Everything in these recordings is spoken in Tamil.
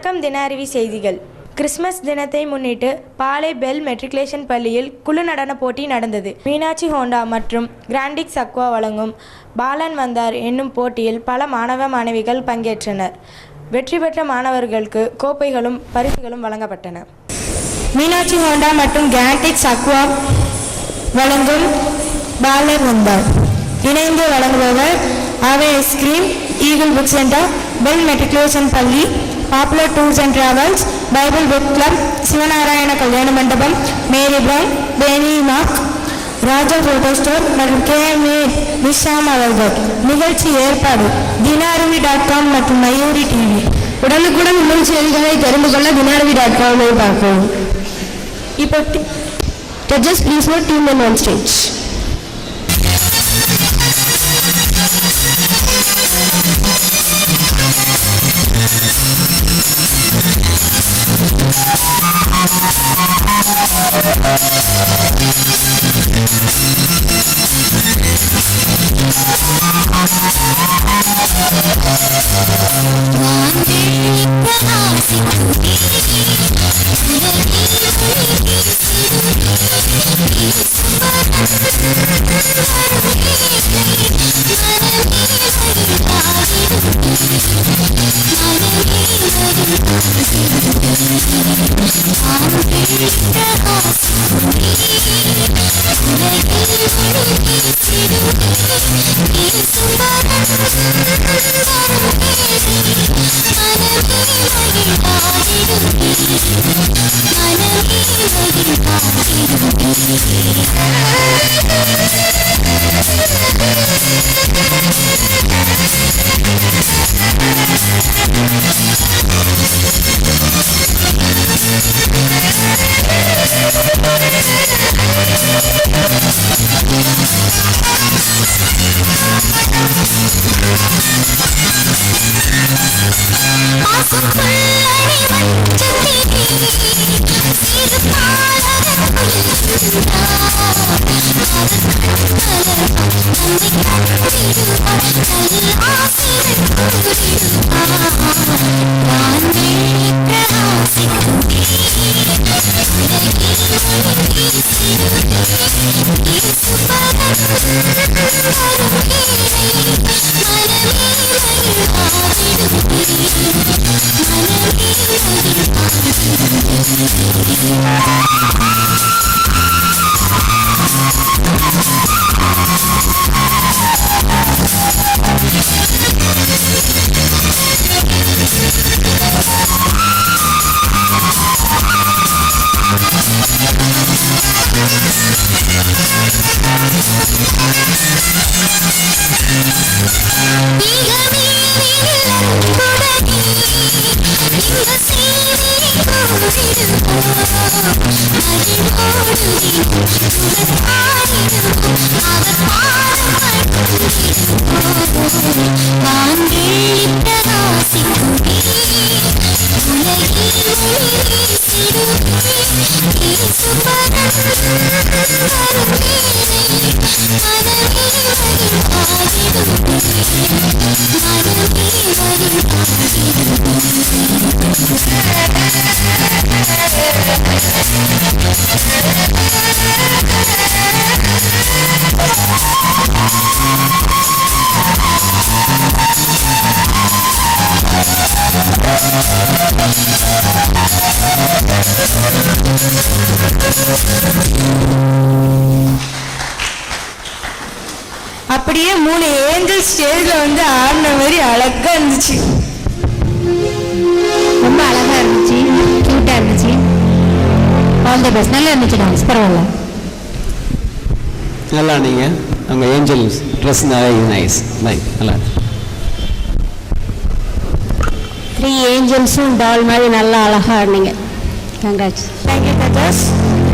வணக்கம். தின அறிவி செய்திகள். கிறிஸ்மஸ் தினத்தை முன்னிட்டு பாளை பெல் மெட்ரிகுலேஷன் பள்ளியில் குழு நடன போட்டி நடந்தது. மீனாட்சி ஹோண்டா மற்றும் கிராண்டிக்ஸ் அக்வா வழங்கும் பாலன் வந்தார் என்னும் போட்டியில் பல மாணவ மாணவிகள் பங்கேற்றனர். வெற்றி பெற்ற மாணவர்களுக்கு கோப்பைகளும் பரிசுகளும் வழங்கப்பட்டன. மீனாட்சி ஹோண்டா மற்றும் கிராண்டிக்ஸ் அக்வா வழங்கும் பாலன் வந்தார் இணைந்து வழங்குபவர் ஆவே ice cream, eagle book centre, bell matriculation பள்ளி, popular tours and travels, Bible book club, Sivanarayana Kalyana Mandapam, Mary Brown, பேனி மார்க், ராஜா போட்டோ ஸ்டோர் மற்றும் KMA நிஷாம் அவர்கள். நிகழ்ச்சி ஏற்பாடு dinarvi.com மற்றும் மயூரி டிவி. உடனுக்குடன் உங்கள் செய்திகளை தெரிந்து கொள்ள dinarvi.com பார்க்கவும். இப்போ judges please note team men on stage. அப்படியே 3 ஏஞ்சல் ஸ்டேஜ்ல வந்து ஆடின மாதிரி அழகா இருந்துச்சு. ரொம்ப அழகா இருந்துச்சு, கியூட்டா இருந்துச்சு. All the best. நல்லா இருந்துச்சு டான்ஸ். பரவாயில்ல, நல்லா நீங்க அவங்க ஏஞ்சல் ட்ரெஸ் நைஸ் நல்லா. 3 ஏஞ்சல்ஸும் டால் மாதிரி நல்லா அழகா ஆடினீங்க. Congrats. Thank you judges.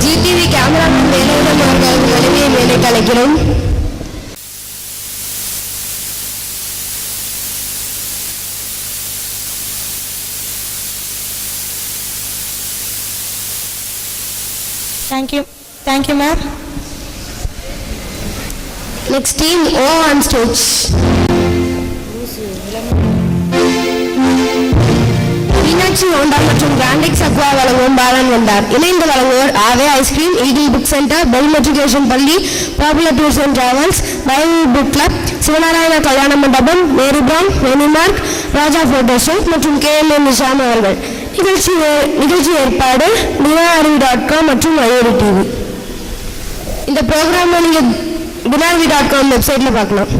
GTV cameraman வேலையுடன் அவர்கள் வலிமையை மேலே கலைக்கிறோம். Thank you, ma'am. Next team O on stage. Meenakshi Honda மற்றும் கிராண்டிக்ஸ் அக்வா வழங்கும் பாலன் வந்தார். இணைந்து வழங்குவோர் ஆவே ice cream, eagle book centre, bell matriculation பள்ளி, popular tours and travels, Bible book club, Sivanarayana Kalyana Mandapam, Mary Brown, வெனிமார்க், ராஜா போட்டோஷூட் மற்றும் KLM நிஷாம் அவர்கள். நிகழ்ச்சி ஏற்பாடு dinarvi.com மற்றும் IOD TV. இந்த ப்ரோக்ராமை நீங்கள் dinarvi.com வெப்சைட்டில் பார்க்கலாம்.